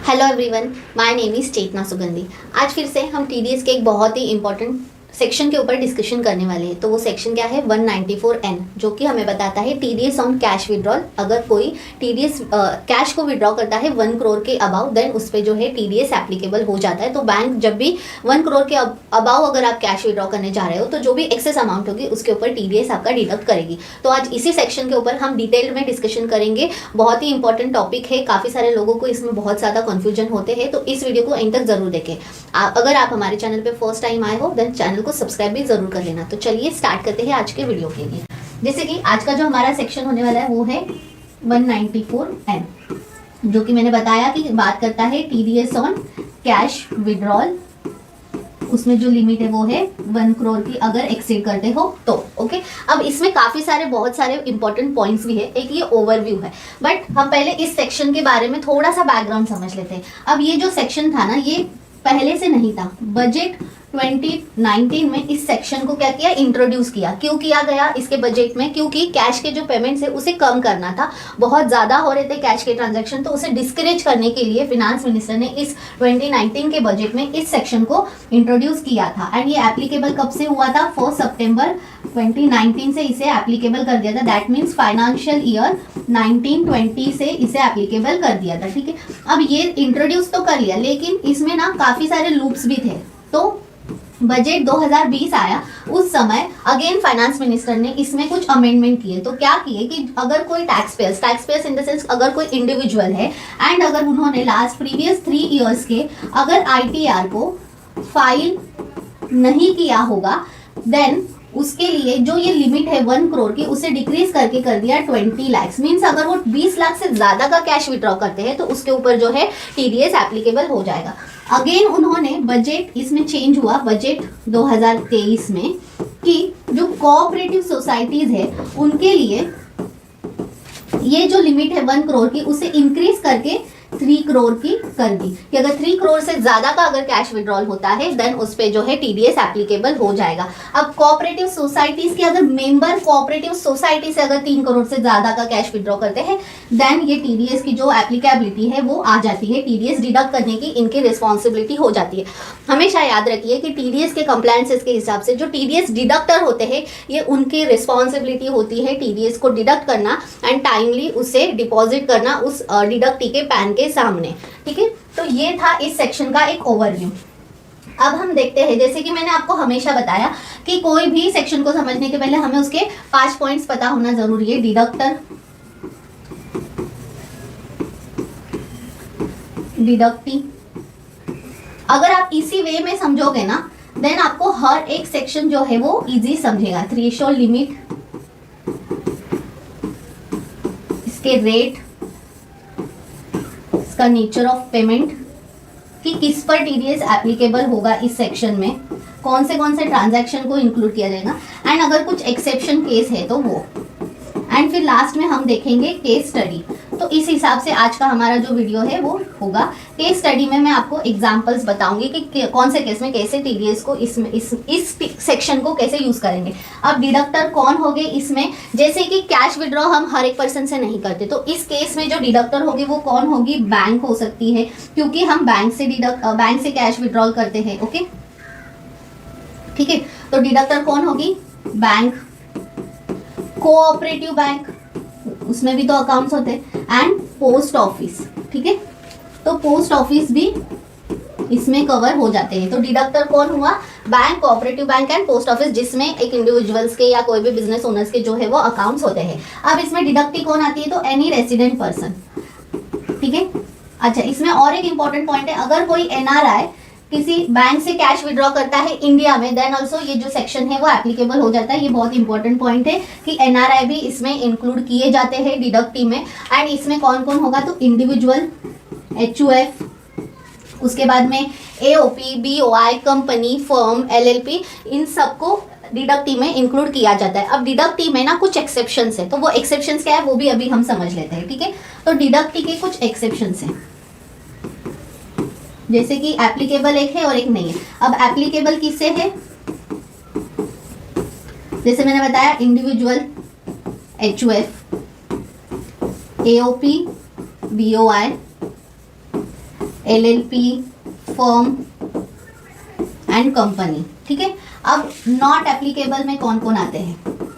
Hello everyone, my name is Chetna Sugandhi. आज फिर से हम टीडीएस के एक बहुत ही इंपॉर्टेंट सेक्शन के ऊपर डिस्कशन करने वाले हैं। तो वो सेक्शन क्या है? 194N, जो कि हमें बताता है टीडीएस ऑन कैश विड्रॉल। अगर कोई टीडीएस कैश को विड्रॉ करता है 1 करोड़ के अबाउ, देन उस पर जो है टीडीएस एप्लीकेबल हो जाता है। तो बैंक जब भी 1 करोड़ के अबाउ अगर आप कैश विड्रॉ करने जा रहे हो तो जो भी एक्सेस अमाउंट होगी उसके ऊपर टीडीएस आपका डिडक्ट करेगी। तो आज इसी सेक्शन के ऊपर हम डिटेल में डिस्कशन करेंगे। बहुत ही इंपॉर्टेंट टॉपिक है, काफ़ी सारे लोगों को इसमें बहुत ज़्यादा कन्फ्यूजन होते हैं। तो इस वीडियो को एंड तक जरूर देखें। अगर आप हमारे चैनल पर फर्स्ट टाइम आए हो देन चैनल को सब्सक्राइब भी जरूर कर लेना। तो चलिए स्टार्ट करते हैं आज के वीडियो के लिए। जैसे कि आज का जो हमारा सेक्शन होने वाला है वो है 194N, जो कि मैंने बताया कि बात करता है टीडीएस ऑन कैश विड्रॉल। उसमें जो लिमिट है वो है 1 करोड़ की अगर एक्सीड करते हो तो। ओके, अब इसमें काफी सारे बहुत सारे इंपॉर्टेंट पॉइंट्स भी है। एक ये ओवरव्यू है, बट हम पहले इस सेक्शन के बारे में थोड़ा सा बैकग्राउंड समझ लेते हैं। अब ये जो सेक्शन था ना, ये पहले से नहीं था। बजट 2019 में इस सेक्शन को क्या किया? इंट्रोड्यूस किया। क्यों किया गया इसके बजट में? क्योंकि कैश के जो पेमेंट्स है उसे कम करना था। बहुत ज़्यादा हो रहे थे कैश के ट्रांजैक्शन, तो उसे डिस्करेज करने के लिए फिनांस मिनिस्टर ने इस 2019 के बजट में इस सेक्शन को इंट्रोड्यूस किया था। एंड ये एप्लीकेबल कब से हुआ था? 4 सितंबर 2019 से इसे एप्लीकेबल कर दिया था। दैट मीन्स फाइनेंशियल ईयर 1920 से इसे एप्लीकेबल कर दिया था। ठीक है, अब ये इंट्रोड्यूस तो कर लिया, लेकिन इसमें ना काफ़ी सारे लूप्स भी थे। तो बजट 2020 आया, उस समय अगेन फाइनेंस मिनिस्टर ने इसमें कुछ अमेंडमेंट किए। तो क्या किए कि अगर कोई tax pairs in the sense अगर कोई इंडिविजुअल है एंड अगर उन्होंने लास्ट प्रीवियस 3 इयर्स के अगर आईटीआर को फाइल नहीं किया होगा, देन उसके लिए जो ये लिमिट है 1 करोड़ की उसे डिक्रीज करके कर दिया 20 लाख। मीन्स अगर वो 20 लाख से ज्यादा का कैश विड्रॉ करते हैं तो उसके ऊपर जो है टीडीएस एप्लीकेबल हो जाएगा। अगेन उन्होंने बजट इसमें चेंज हुआ बजट 2023 में कि जो कोऑपरेटिव सोसाइटीज है उनके लिए ये जो लिमिट है 1 करोड़ की उसे इंक्रीज करके 3 करोड़ की कर दी कि अगर 3 करोड़ से ज्यादा का अगर कैश विड्रॉल होता है देन उस पे जो है टीडीएस एप्लीकेबल हो जाएगा। अब कोऑपरेटिव सोसाइटीज के अगर मेंबर कोऑपरेटिव सोसाइटी से अगर 3 करोड़ से ज्यादा का कैश विड्रॉ करते हैं देन ये टीडीएस की जो एप्लीकेबिलिटी है वो आ जाती है। टीडीएस डिडक्ट करने की इनकी रिस्पॉन्सिबिलिटी हो जाती है। हमेशा याद रखिए कि टीडीएस के कंप्लायंसेस के हिसाब से जो टीडीएस डिडक्टर होते हैं ये उनकी रिस्पॉन्सिबिलिटी होती है टीडीएस को डिडक्ट करना एंड टाइमली उसे डिपॉजिट करना उस डिडक्टी के पैन के सामने। ठीक है, तो ये था इस सेक्शन का एक ओवरव्यू। अब हम देखते हैं, जैसे कि मैंने आपको हमेशा बताया कि कोई भी सेक्शन को समझने के पहले हमें उसके 5 पॉइंट्स पता होना जरूरी है। डिडक्टर, डिडक्टी, अगर आप इसी वे में समझोगे ना देन आपको हर एक सेक्शन जो है वो इजी समझेगा। थ्रेशोल्ड लिमिट, इसके रेट, इसका नेचर ऑफ पेमेंट कि किस पर टीडीएस एप्लीकेबल होगा, इस सेक्शन में कौन से ट्रांजैक्शन को इंक्लूड किया जाएगा एंड अगर कुछ एक्सेप्शन केस है तो वो, एंड फिर लास्ट में हम देखेंगे केस स्टडी। तो इस हिसाब से आज का हमारा जो वीडियो है वो होगा। केस स्टडी में मैं आपको एग्जांपल्स बताऊंगी कि कौन से केस में कैसे टीडीएस को इसमें इस सेक्शन को कैसे यूज करेंगे। अब डिडक्टर कौन होंगे इसमें? जैसे कि कैश विड्रॉ हम हर एक पर्सन से नहीं करते, तो इस केस में जो डिडक्टर होगी वो कौन होगी? बैंक हो सकती है, क्योंकि हम बैंक से कैश विड्रॉल करते हैं। ओके, ठीक है, तो डिडक्टर कौन होगी? बैंक, कोऑपरेटिव बैंक, उसमें भी तो अकाउंट्स होते हैं, एंड पोस्ट ऑफिस। ठीक है, तो पोस्ट ऑफिस भी इसमें कवर हो जाते हैं। तो डिडक्टर कौन हुआ? Bank, cooperative bank and post office, जिसमें एक इंडिविजुअल्स के या कोई भी बिजनेस ओनर्स के जो है वो अकाउंट्स होते हैं। अब इसमें डिडक्टी कौन आती है? तो एनी रेसिडेंट पर्सन। ठीक है, अच्छा, इसमें और एक इंपॉर्टेंट पॉइंट है, अगर कोई एनआरआई किसी बैंक से कैश विड्रॉ करता है इंडिया में देन ऑल्सो ये जो सेक्शन है वो एप्लीकेबल हो जाता है। ये बहुत इंपॉर्टेंट पॉइंट है कि एनआरआई भी इसमें इंक्लूड किए जाते हैं डिडक्टी में। एंड इसमें कौन कौन होगा? तो इंडिविजुअल, एचयूएफ, उसके बाद में AOP, BOI, company, firm, LLP, इन सबको डिडक्टी में इंक्लूड किया जाता है। अब डिडक्टी में ना कुछ एक्सेप्शंस है, तो वो एक्सेप्शंस क्या है वो भी अभी हम समझ लेते हैं। ठीक है, तो डिडक्टी के कुछ एक्सेप्शंस हैं, जैसे कि एप्लीकेबल एक है और एक नहीं है। अब एप्लीकेबल किससे है? जैसे मैंने बताया individual, HUF, AOP, BOI, LLP, firm and company. ठीक है, अब नॉट एप्लीकेबल में कौन कौन आते हैं?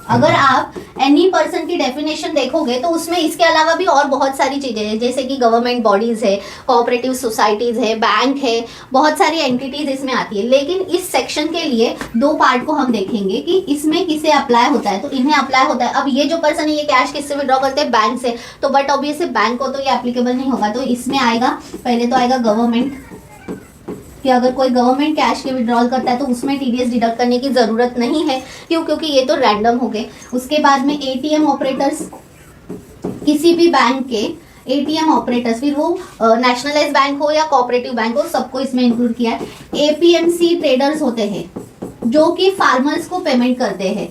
अगर आप एनी पर्सन की डेफिनेशन देखोगे तो उसमें इसके अलावा भी और बहुत सारी चीजें हैं, जैसे कि गवर्नमेंट बॉडीज है, कोऑपरेटिव सोसाइटीज है, बैंक है, बहुत सारी एंटिटीज इसमें आती है। लेकिन इस सेक्शन के लिए दो पार्ट को हम देखेंगे कि इसमें किसे अप्लाई होता है। तो इन्हें अप्लाई होता है, अब ये जो पर्सन है ये कैश किससे विड्रॉ करते हैं? बैंक से। तो बट ऑब्वियसली बैंक को तो ये एप्लीकेबल नहीं होगा, तो इसमें आएगा, पहले तो आएगा गवर्नमेंट, कि अगर कोई गवर्नमेंट कैश के विड्रॉल करता है तो उसमें टीडीएस डिडक्ट करने की ज़रूरत नहीं है। क्यों? क्योंकि ये तो रैंडम हो गए। उसके बाद में एटीएम ऑपरेटर्स, किसी भी बैंक के एटीएम ऑपरेटर्स, फिर वो नेशनलाइज बैंक हो या कोऑपरेटिव बैंक हो, सबको इसमें इंक्लूड किया है। एपीएमसी ट्रेडर्स होते हैं जो कि फार्मर्स को पेमेंट करते हैं,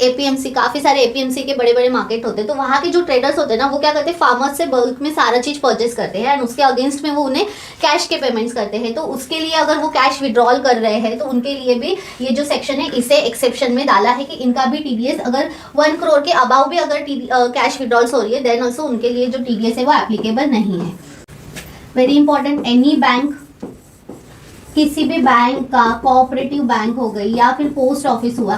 एपीएमसी, काफी सारे एपीएमसी के बड़े बड़े मार्केट होते हैं, तो वहाँ के जो ट्रेडर्स होते हैं ना, वो क्या करते हैं? फार्मर्स से बल्क में सारा चीज परचेज करते हैं एंड उसके अगेंस्ट में वो उन्हें कैश के पेमेंट्स करते हैं। तो उसके लिए अगर वो कैश विड्रॉल कर रहे हैं तो उनके लिए भी ये जो सेक्शन है इसे एक्सेप्शन में डाला है कि इनका भी टीडीएस, अगर 1 करोड़ के अबाव भी अगर कैश विड्रॉल्स हो रही है, देन ऑल्सो उनके लिए जो टीडीएस है वो एप्लीकेबल नहीं है। वेरी इंपॉर्टेंट, एनी बैंक, किसी भी बैंक का, कोऑपरेटिव बैंक हो गई या फिर पोस्ट ऑफिस हुआ,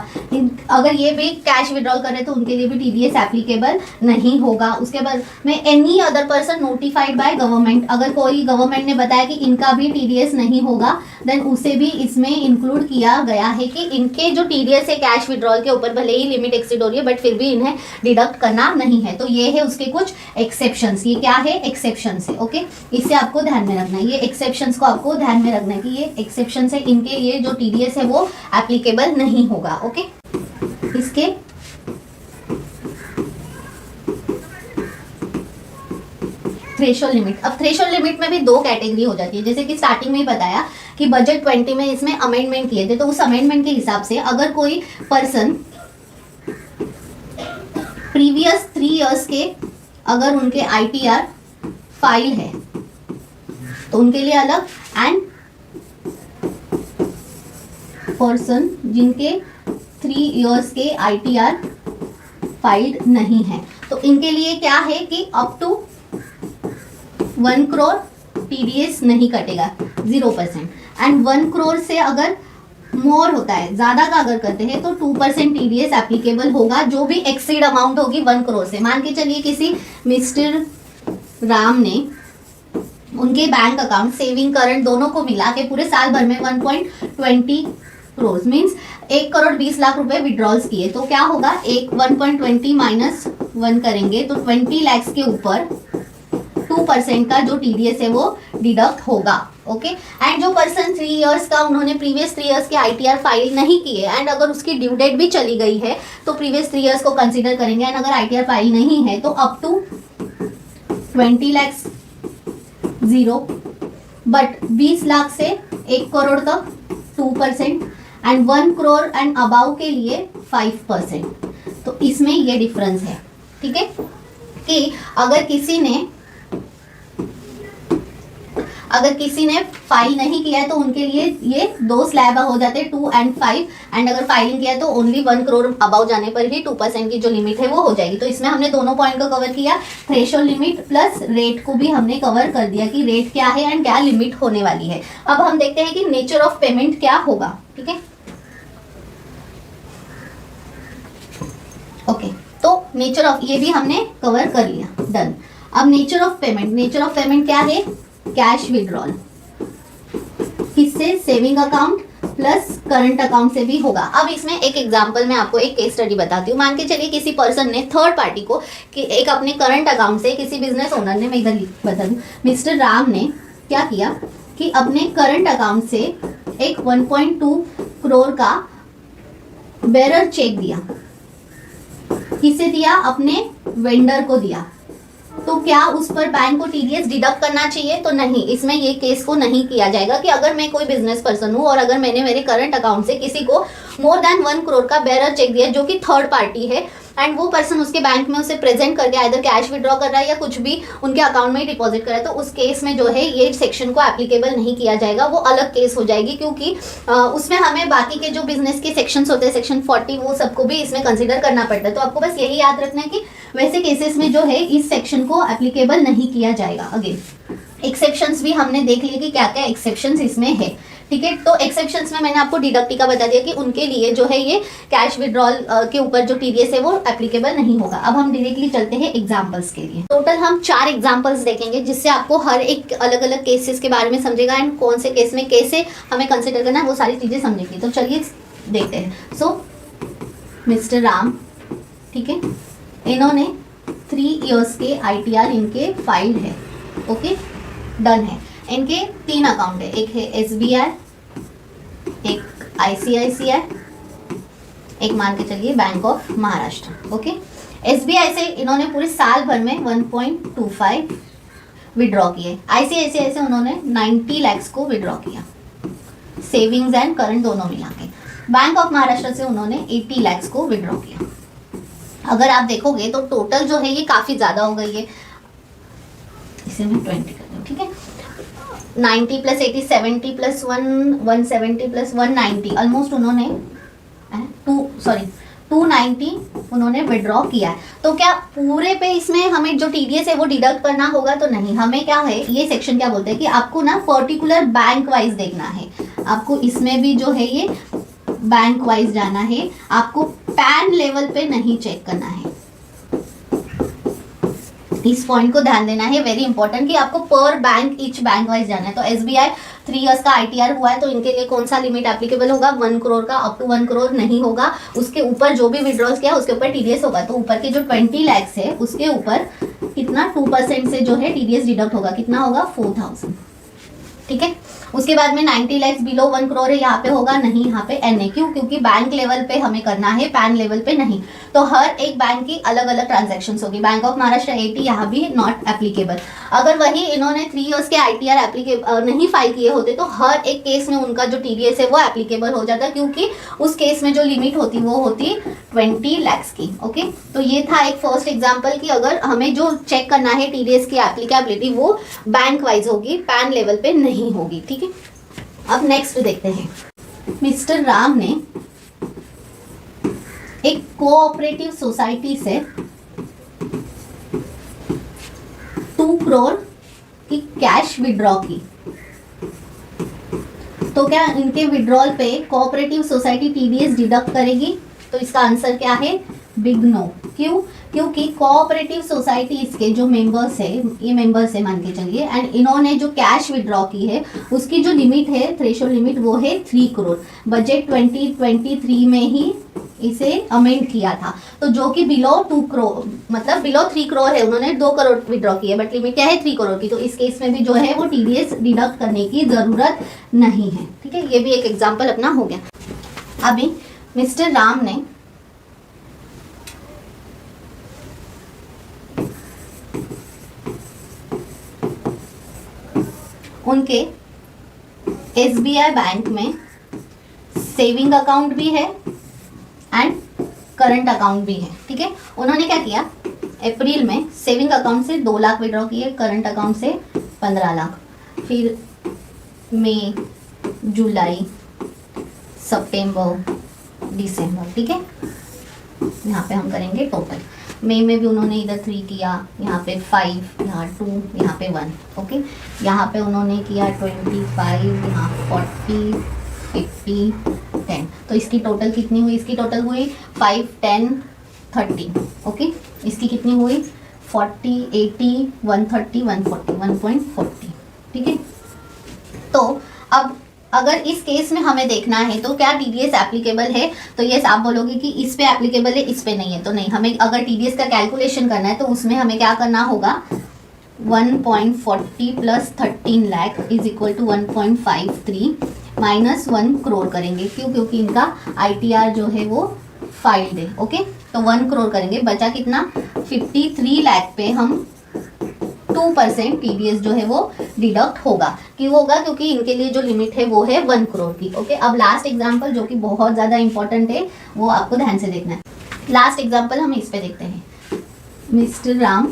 अगर ये भी कैश विड्रॉल करे तो उनके लिए भी टीडीएस एप्लीकेबल नहीं होगा। उसके बाद में any other person notified by government, अगर कोई गवर्नमेंट ने बताया कि इनका भी टीडीएस नहीं होगा, देन उसे भी इसमें इंक्लूड किया गया है कि इनके जो टीडीएस है कैश विड्रॉल के ऊपर, भले ही लिमिट एक्सीड हो रही है बट फिर भी इन्हें डिडक्ट करना नहीं है। तो ये है उसके कुछ एक्सेप्शंस। ये क्या है? एक्सेप्शंस है। ओके, इसे आपको ध्यान में रखना है, ये एक्सेप्शंस को आपको ध्यान में रखना है कि ये एक्सेप्शन है, इनके लिए जो टीडीएस है वो एप्लीकेबल नहीं होगा। ओके, इसके थ्रेशोल्ड लिमिट, अब थ्रेशोल्ड लिमिट में भी दो कैटेगरी हो जाती है, जैसे कि स्टार्टिंग में ही बताया कि बजट 20 में इसमें अमेंडमेंट किए थे, तो उस अमेंडमेंट के हिसाब से अगर कोई पर्सन प्रीवियस 3 इयर्स के अगर उनके आईटीआर फाइल है तो उनके लिए अलग, एंड पर्सन जिनके 3 इयर्स के आईटीआर फाइल्ड नहीं है, तो इनके लिए क्या है कि अप टू 1 करोड़ टीडीएस नहीं कटेगा, 0%। एंड 1 करोड़ से अगर मोर होता है, ज्यादा का अगर करते हैं तो 2% टीडीएस एप्लीकेबल होगा, जो भी एक्सीड अमाउंट होगी 1 करोड़ से। मान के चलिए किसी मिस्टर राम ने उनके बैंक अकाउंट, सेविंग, करंट दोनों को मिला के पूरे साल भर में 1.20 करोड़ मीन्स 1 करोड़ 20 लाख रुपए विड्रॉल्स किए, तो क्या होगा? 120 माइनस 1 करेंगे तो 20 लाख के ऊपर 2% का जो टीडीएस है वो डिडक्ट होगा। ओके, एंड जो पर्सन 3 इयर्स का, उन्होंने प्रीवियस 3 इयर्स के आईटीआर फाइल नहीं किए एंड अगर उसकी ड्यू डेट भी चली गई है तो प्रीवियस 3 इयर्स को कंसीडर करेंगे, एंड अगर आईटीआर फाइल नहीं है तो up to 20 lakh 0, but 20 lakh से 1 करोड़ तक 2% एंड 1 करोड़ एंड अबाव के लिए 5%। तो इसमें ये डिफरेंस है। ठीक है, कि अगर किसी ने फाइल नहीं किया है तो उनके लिए ये 2 स्लैब हो जाते हैं, 2 and 5, एंड अगर फाइलिंग किया है तो ओनली 1 करोड़ अबाउ जाने पर ही 2% की जो लिमिट है वो हो जाएगी। तो इसमें हमने दोनों पॉइंट को कवर किया, थ्रेशोल्ड लिमिट प्लस रेट को भी हमने कवर कर दिया कि रेट क्या है एंड क्या लिमिट होने वाली है। अब हम देखते हैं कि नेचर ऑफ पेमेंट क्या होगा। ठीक है, ओके, तो नेचर ऑफ, ये भी हमने कवर कर लिया, डन। अब नेचर ऑफ पेमेंट क्या है? कैश विड्रॉल, किससे? Saving account plus current account से भी होगा। अब इसमें एक एग्जांपल मैं आपको एक केस स्टडी बताती हूँ। मान के चलिए किसी पर्सन ने, थर्ड पार्टी को, कि एक अपने करंट अकाउंट से, किसी बिजनेस ओनर ने, मैं इधर बता दूँ, मिस्टर राम ने क्या किया कि अपने करंट अकाउंट से एक 1.2 करोड़ का बेरर चेक दिया। किसे दिया? अपने वेंडर को दिया। तो क्या उस पर बैंक को टीडीएस डिडक्ट करना चाहिए? तो नहीं, इसमें ये केस को नहीं किया जाएगा कि अगर मैं कोई बिजनेस पर्सन हूँ और अगर मैंने मेरे करंट अकाउंट से किसी को मोर देन 1 करोड़ का बेरर चेक दिया जो कि थर्ड पार्टी है, एंड वो पर्सन उसके बैंक में उसे प्रेजेंट करके आइदर कैश विड्रॉ कर रहा है या कुछ भी उनके अकाउंट में डिपॉजिट कर रहा है, तो उस केस में जो है ये सेक्शन को एप्लीकेबल नहीं किया जाएगा, वो अलग केस हो जाएगी, क्योंकि उसमें हमें बाकी के जो बिजनेस के सेक्शंस होते हैं, सेक्शन 40, वो सबको भी इसमें कंसिडर करना पड़ता है। तो आपको बस यही याद रखना है कि वैसे केसेस में जो है इस सेक्शन को एप्लीकेबल नहीं किया जाएगा। अगेन एक्सेप्शंस भी हमने देख लिए कि क्या क्या एक्सेप्शंस इसमें है, ठीक है। तो एक्सेप्शंस में मैंने आपको डिडक्टी का बता दिया कि उनके लिए जो है ये कैश विड्रॉल के ऊपर जो टीडीएस है वो एप्लीकेबल नहीं होगा। अब हम डायरेक्टली चलते हैं एग्जांपल्स के लिए। टोटल हम 4 एग्जांपल्स देखेंगे जिससे आपको हर एक अलग अलग केसेस के बारे में समझेगा एंड कौन से केस में कैसे हमें कंसिडर करना है वो सारी चीज़ें समझेंगे। तो चलिए देखते हैं। सो मिस्टर राम, ठीक है, इन्होंने 3 इयर्स के ITR इनके फाइल है, ओके, डन है। इनके 3 अकाउंट है, एक है SBI, एक ICICI, एक मान के चलिए bank of Maharashtra, okay. SBI से इन्होंने पूरे साल भर में 1.25 विड्रॉ किए। ICICI से उन्होंने 90 lakhs को विड्रॉ किया, सेविंग्स एंड करंट दोनों मिला के। बैंक ऑफ महाराष्ट्र से उन्होंने 80 lakhs को विड्रॉ किया। अगर आप देखोगे तो टोटल जो है ये काफ़ी ज़्यादा हो गई है, इसे मैं 20 कर दूँ, ठीक है। 90 + 80 70 + 1 170 + 190 ऑलमोस्ट उन्होंने 290 उन्होंने विड्रॉ किया है। तो क्या पूरे पे इसमें हमें जो टीडीएस है वो डिडक्ट करना होगा? तो नहीं, हमें क्या है, ये सेक्शन क्या बोलते हैं कि आपको ना पर्टिकुलर बैंक वाइज देखना है। आपको इसमें भी जो है ये बैंक वाइज जाना है, आपको पैन लेवल पे नहीं चेक करना है। इस पॉइंट को ध्यान देना है, वेरी इंपॉर्टेंट, कि आपको पर बैंक ईच बैंक वाइज जाना है। तो SBI 3 इयर्स का ITR हुआ है तो इनके लिए कौन सा लिमिट एप्लीकेबल होगा? 1 करोड़ का, अप टू 1 करोड़ नहीं होगा। उसके ऊपर जो भी विड्रॉल्स किया उसके ऊपर TDS होगा। तो ऊपर के जो 20 lakhs है उसके ऊपर कितना 2% से जो है TDS डिडक्ट होगा, कितना होगा? 4000, ठीक है। उसके बाद में 90 lakhs बिलो 1 करोड़ है, यहाँ पे होगा नहीं, यहाँ पे NA, क्यों? क्योंकि बैंक लेवल पे हमें करना है, पैन लेवल पे नहीं। तो हर एक बैंक की अलग अलग ट्रांजैक्शंस होगी। बैंक ऑफ महाराष्ट्र 80 यहाँ भी नॉट एप्लीकेबल। अगर वही इन्होंने 3 इयर्स के ITR एप्लीकेबल नहीं फाइल किए होते तो हर एक केस में उनका जो TDS है वो एप्लीकेबल हो जाता, क्योंकि उस केस में जो लिमिट होती वो होती 20 lakhs की, ओके। तो ये था एक फर्स्ट एग्जाम्पल कि अगर हमें जो चेक करना है TDS की एप्लीकेबिलिटी वो बैंक वाइज होगी, पैन लेवल पे नहीं होगी, ठीक है। अब नेक्स्ट देखते हैं। मिस्टर राम ने एक कोऑपरेटिव सोसाइटी से 2 करोड़ की कैश विड्रॉ की। तो क्या इनके विड्रॉल पे कोऑपरेटिव सोसाइटी TDS डिडक्ट करेगी? तो इसका आंसर क्या है? Big no. क्यों? क्योंकि कोऑपरेटिव सोसाइटी इसके जो मेंबर्स है, ये मेंबर्स है मान के चलिए, एंड इन्होंने जो कैश विड्रॉ की है उसकी जो लिमिट है, थ्रेशोल्ड लिमिट, वो है 3 करोड़। बजट 2023 में ही इसे अमेंड किया था। तो जो कि बिलो 2 करोड़, मतलब बिलो 3 करोड़ है, उन्होंने 2 करोड़ विड्रॉ किए, बट लिमिट क्या है? 3 करोड़ की। तो इस केस में भी जो है वो TDS डिडक्ट करने की ज़रूरत नहीं है, ठीक है। ये भी एक एग्जाम्पल अपना हो गया। अभी मिस्टर राम ने उनके SBI बैंक में सेविंग अकाउंट भी है एंड करंट अकाउंट भी है, ठीक है। उन्होंने क्या किया, अप्रैल में सेविंग अकाउंट से 2 लाख विड्रॉ किए, करंट अकाउंट से 15 लाख, फिर मई, जुलाई, सितंबर, दिसंबर, ठीक है। यहाँ पे हम करेंगे टोटल। मई में भी उन्होंने इधर 3 किया, यहाँ पे 5, यहाँ 2, यहाँ पे 1, ओके। यहाँ पे उन्होंने किया 25, यहाँ 40, 50, 10। तो इसकी टोटल कितनी हुई? इसकी टोटल हुई 5, 10, 30, ओके। इसकी कितनी हुई? 40, 80, 130, 140, 1.40, ठीक है। तो अब अगर इस केस में हमें देखना है तो क्या TDS एप्लीकेबल है? तो ये आप बोलोगे कि इस पे एप्लीकेबल है, इस पे नहीं है। तो नहीं, हमें अगर TDS का कैलकुलेशन करना है तो उसमें हमें क्या करना होगा? 1.40 + 13 lakh is equal to 1.53 minus 1 crore करेंगे। क्यों? क्योंकि इनका ITR जो है वो फाइल्ड है, ओके। तो 1 करोड़ करेंगे, बचा कितना? 53 लाख पे हम 2% TDS जो है वो डिडक्ट होगा। क्यों होगा? क्योंकि इनके लिए जो लिमिट है वो है 1 करोड़ की, ओके। अब लास्ट एग्जांपल जो कि बहुत ज़्यादा इंपॉर्टेंट है वो आपको ध्यान से देखना है। लास्ट एग्जांपल हम इस पे देखते हैं। मिस्टर राम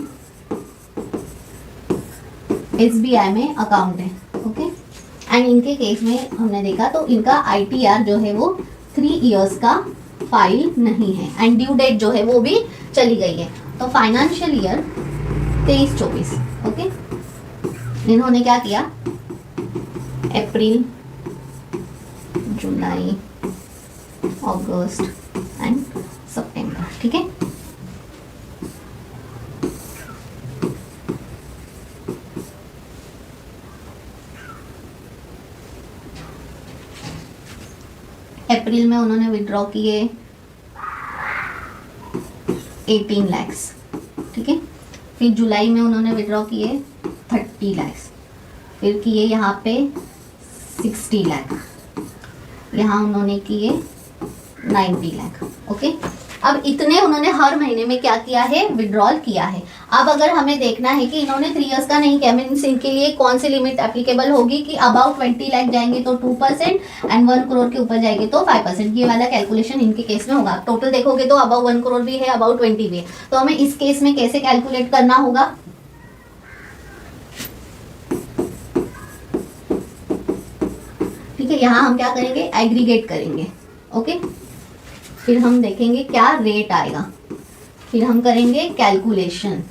SBI में अकाउंट है, ओके, एंड इनके केस में हमने देखा तो इनका ITR जो है वो 3 इयर्स का फाइल नहीं है एंड ड्यू डेट जो है वो भी चली गई है। तो फाइनेंशियल ईयर 23-24, ओके। इन्होंने क्या किया, अप्रैल, जुलाई, अगस्त एंड सितंबर, ठीक है। अप्रैल में उन्होंने विड्रॉ किए 18 लैक्स, ठीक है। फिर जुलाई में उन्होंने विड्रॉ किए 30 लैक्स, फिर किए यहाँ पे 60 लाख, यहाँ उन्होंने किए 90 लाख, ओके। अब इतने उन्होंने हर महीने में क्या किया है, विड्रॉल किया है। अब अगर हमें देखना है कि इन्होंने 3 इयर्स का नहीं किया, मीन्स इनके लिए कौन सी लिमिट एप्लीकेबल होगी कि अबाउट 20 लाख जाएंगे तो 2% एंड 1 करोड़ के ऊपर जाएंगे तो 5%, ये वाला कैलकुलेशन इनके केस में होगा। टोटल देखोगे तो अबाउट 1 करोड़ भी है, अबाउट 20 भी है, तो हमें इस केस में कैसे कैलकुलेट करना होगा, ठीक है। यहाँ हम क्या करेंगे, एग्रीगेट करेंगे, ओके। फिर हम देखेंगे क्या रेट आएगा, फिर हम करेंगे कैलकुलेशन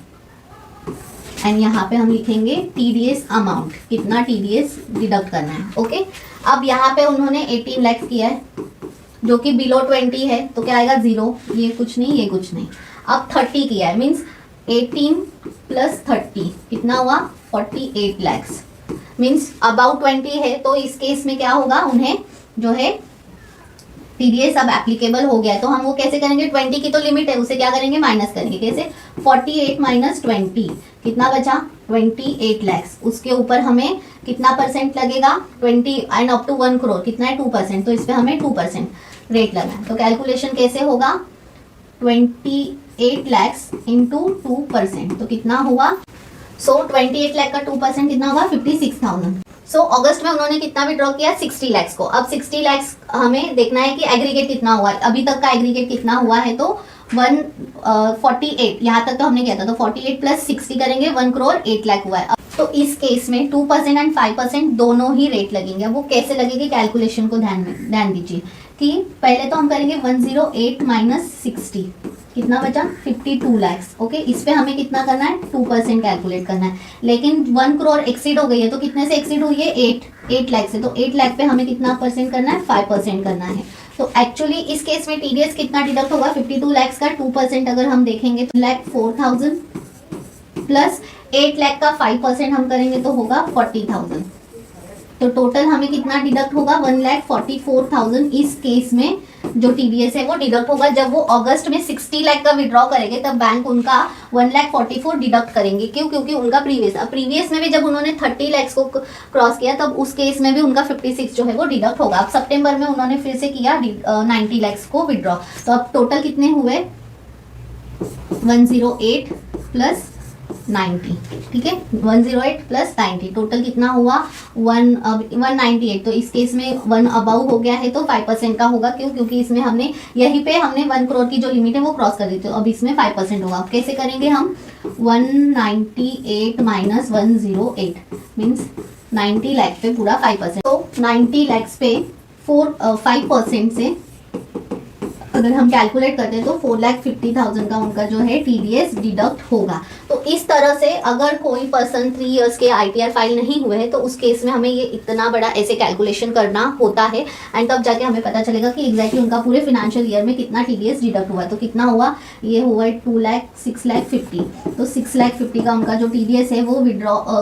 एंड यहाँ पे हम लिखेंगे टीडीएस अमाउंट, कितना टीडीएस डिडक्ट करना है, ओके। अब यहाँ पे उन्होंने 18 लाख किया है जो कि बिलो 20 है, तो क्या आएगा 0, ये कुछ नहीं, ये कुछ नहीं। अब 30 किया है, मीन्स 18 प्लस 30 कितना हुआ, 48 लैक्स, मीन्स अबाउट 20 है, तो इस केस में क्या होगा, उन्हें जो है टीडीएस अब एप्लीकेबल हो गया है। तो हम वो कैसे करेंगे, 20 की तो लिमिट है, उसे क्या करेंगे, माइनस करेंगे, कैसे, 48 माइनस 20 कितना बचा, 28 लैक्स, उसके ऊपर हमें कितना परसेंट लगेगा, 20 एंड अप टू 1 करोड़ कितना है, 2%, तो इस पे हमें 2% रेट लगा है। तो कैलकुलेशन कैसे होगा, 28 लैक्स इंटू 2%, तो कितना हुआ, सो 28 लाख का 2% कितना होगा, 56,000। सो अगस्त में उन्होंने कितना विड्रॉ किया, 60 लैक्स को। अब 60 लैक्स हमें देखना है कि एग्रीगेट कितना हुआ है, अभी तक का एग्रीगेट कितना हुआ है, तो 148, यहाँ तक तो हमने किया था, तो 48 प्लस 60 करेंगे, 1 करोड़ 8 लाख हुआ है। तो इस केस में 2% एंड 5% दोनों ही रेट लगेंगे। अब वो कैसे लगेगी, कैलकुलेशन को ध्यान दीजिए कि पहले तो हम करेंगे 108 माइनस 60 कितना बचा, 52 लैक्स, ओके। इस पे हमें कितना करना है, 2% कैलकुलेट करना है, लेकिन 1 करोड़ एक्सीड हो गई है, तो कितने से एक्सीड हुई है, 8 लाख से, तो 8 लाख पे हमें कितना परसेंट करना है, 5% करना है। तो एक्चुअली इस केस में टीडीएस कितना डिडक्ट होगा, 52 लैक्स का 2% अगर हम देखेंगे तो 1,04,000 प्लस 8 लाख का 5% हम करेंगे तो होगा 40,000, तो टोटल हमें कितना डिडक्ट होगा, 1,44,000 इस केस में जो टीडीएस है वो डिडक्ट होगा। जब वो अगस्त में 60 लाख का विड्रॉ करेंगे तब बैंक उनका 1,44,000 डिडक्ट करेंगे, क्यों, क्योंकि उनका प्रीवियस में भी जब उन्होंने 30 लाख को क्रॉस किया तब उस केस में भी उनका 56 जो है वो डिडक्ट होगा। अब सितंबर में उन्होंने फिर से किया 90 लाख को विड्रॉ, तो अब टोटल कितने हुए, 108 प्लस 90, ठीक है, 108 प्लस 90 टोटल कितना हुआ, 198। तो इस केस में 1 अबाउ हो गया है तो 5% का होगा, क्यों, क्योंकि इसमें हमने यहीं पे हमने 1 करोड़ की जो लिमिट है वो क्रॉस कर दी थी, तो अब इसमें 5% होगा। अब कैसे करेंगे हम, 198 माइनस 108 मीन्स 90 लाख पे पूरा 5%, तो 90 लाख पे 5% से अगर हम कैलकुलेट करते हैं तो 4,50,000 का उनका जो है टीडीएस डिडक्ट होगा। तो इस तरह से अगर कोई पर्सन 3 इयर्स के आईटीआर फाइल नहीं हुए हैं तो उस केस में हमें ये इतना बड़ा ऐसे कैलकुलेशन करना होता है, एंड तब जाके हमें पता चलेगा कि एग्जैक्टली उनका पूरे फाइनेंशियल ईयर में कितना टीडीएस डिडक्ट हुआ। तो कितना हुआ, ये हुआ 6,50,000, तो 6,50,000 का उनका जो टीडीएस है वो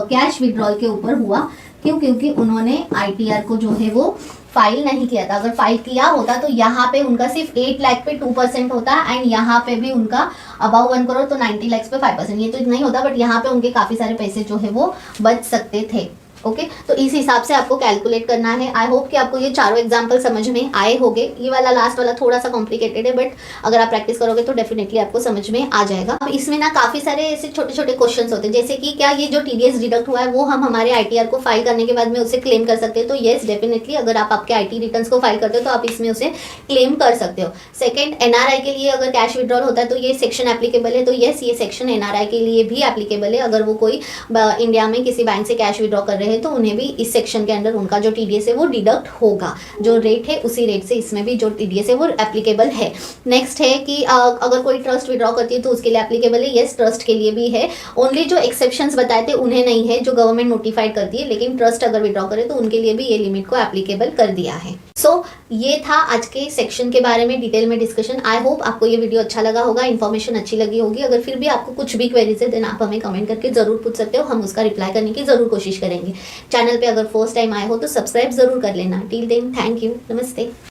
कैश विड्रॉल के ऊपर हुआ, क्यों, क्योंकि उन्होंने आईटीआर को जो है वो फाइल नहीं किया था। अगर फाइल किया होता तो यहाँ पे उनका सिर्फ 8 लाख पे 2% होता एंड यहाँ पे भी उनका अबाउ 1 करोड़ तो 90 लाख पे 5%, ये तो इतना ही होता, बट यहाँ पे उनके काफ़ी सारे पैसे जो है वो बच सकते थे। ओके तो इस हिसाब से आपको कैलकुलेट करना है। आई होप कि आपको ये चारों एग्जाम्पल समझ में आए होंगे। ये वाला लास्ट वाला थोड़ा सा कॉम्प्लिकेटेड है, बट अगर आप प्रैक्टिस करोगे तो डेफिनेटली आपको समझ में आ जाएगा। अब इसमें ना काफ़ी सारे ऐसे छोटे छोटे क्वेश्चंस होते हैं, जैसे कि क्या ये जो टीडीएस डिडक्ट हुआ है वो हम हमारे आईटीआर को फाइल करने के बाद में उसे क्लेम कर सकते हैं? तो येस डेफिनेटली, अगर आप आपके आईटी रिटर्न्स को फाइल करते हो तो आप इसमें उसे क्लेम कर सकते हो। सेकंड, एनआरआई के लिए अगर कैश विड्रॉल होता है तो ये सेक्शन एप्लीकेबल है, तो येस ये सेक्शन एनआरआई के लिए भी एप्लीकेबल है। अगर वो कोई इंडिया में किसी बैंक से कैश विड्रॉ कर रहे हैं हैं तो उन्हें भी इस सेक्शन के अंडर उनका जो TDS है वो डिडक्ट होगा। जो रेट है उसी रेट से इसमें भी जो TDS है वो एप्लीकेबल है। नेक्स्ट है कि अगर कोई ट्रस्ट विड्रॉ करती है तो उसके लिए एप्लीकेबल है। यस, ट्रस्ट के लिए भी है। ओनली जो एक्सेप्शंस बताए थे उन्हें नहीं है, जो गवर्नमेंट नोटिफाइड करती है, लेकिन ट्रस्ट अगर विड्रॉ करे तो उनके लिए भी ये लिमिट को एप्लीकेबल कर दिया है। सो ये था आज के सेक्शन के बारे में डिटेल में डिस्कशन। आई होप आपको ये वीडियो अच्छा लगा होगा, इन्फॉर्मेशन अच्छी लगी होगी। अगर फिर भी आपको कुछ भी क्वेरीज है देन आप हमें कमेंट करके जरूर पूछ सकते हो, हम उसका रिप्लाई करने की जरूर कोशिश करेंगे। चैनल पे अगर फर्स्ट टाइम आए हो तो सब्सक्राइब जरूर कर लेना। टिल देन थैंक यू, नमस्ते।